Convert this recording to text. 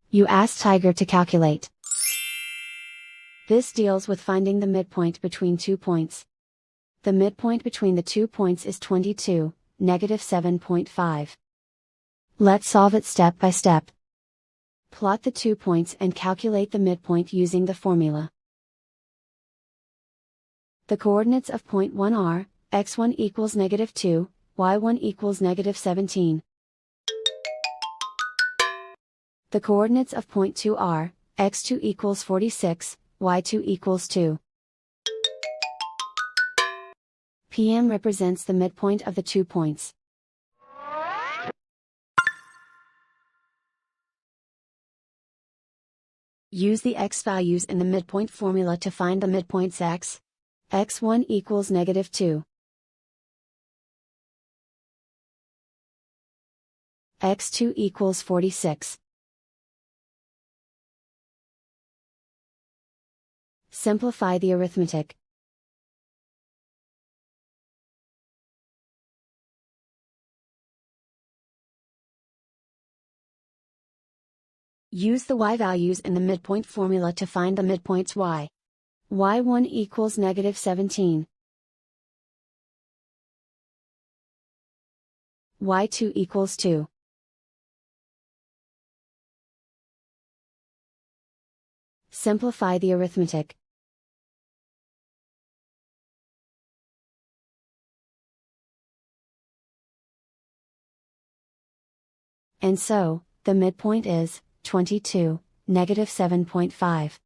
You ask Tiger to calculate. This deals with finding the midpoint between 2 points. The midpoint between the 2 points is 22, -7.5. Let's solve it step by step. Plot the 2 points and calculate the midpoint using the formula. The coordinates of point 1 are, x1 equals -2, y1 equals -17. The coordinates of point 2 are, x2 equals 46, y2 equals 2. PM represents the midpoint of the 2 points. Use the x values in the midpoint formula to find the midpoints x. x1 equals -2. x2 equals 46. Simplify the arithmetic. Use the y values in the midpoint formula to find the midpoints y. y1 equals -17. y2 equals 2. Simplify the arithmetic. And so, the midpoint is 22, -7.5.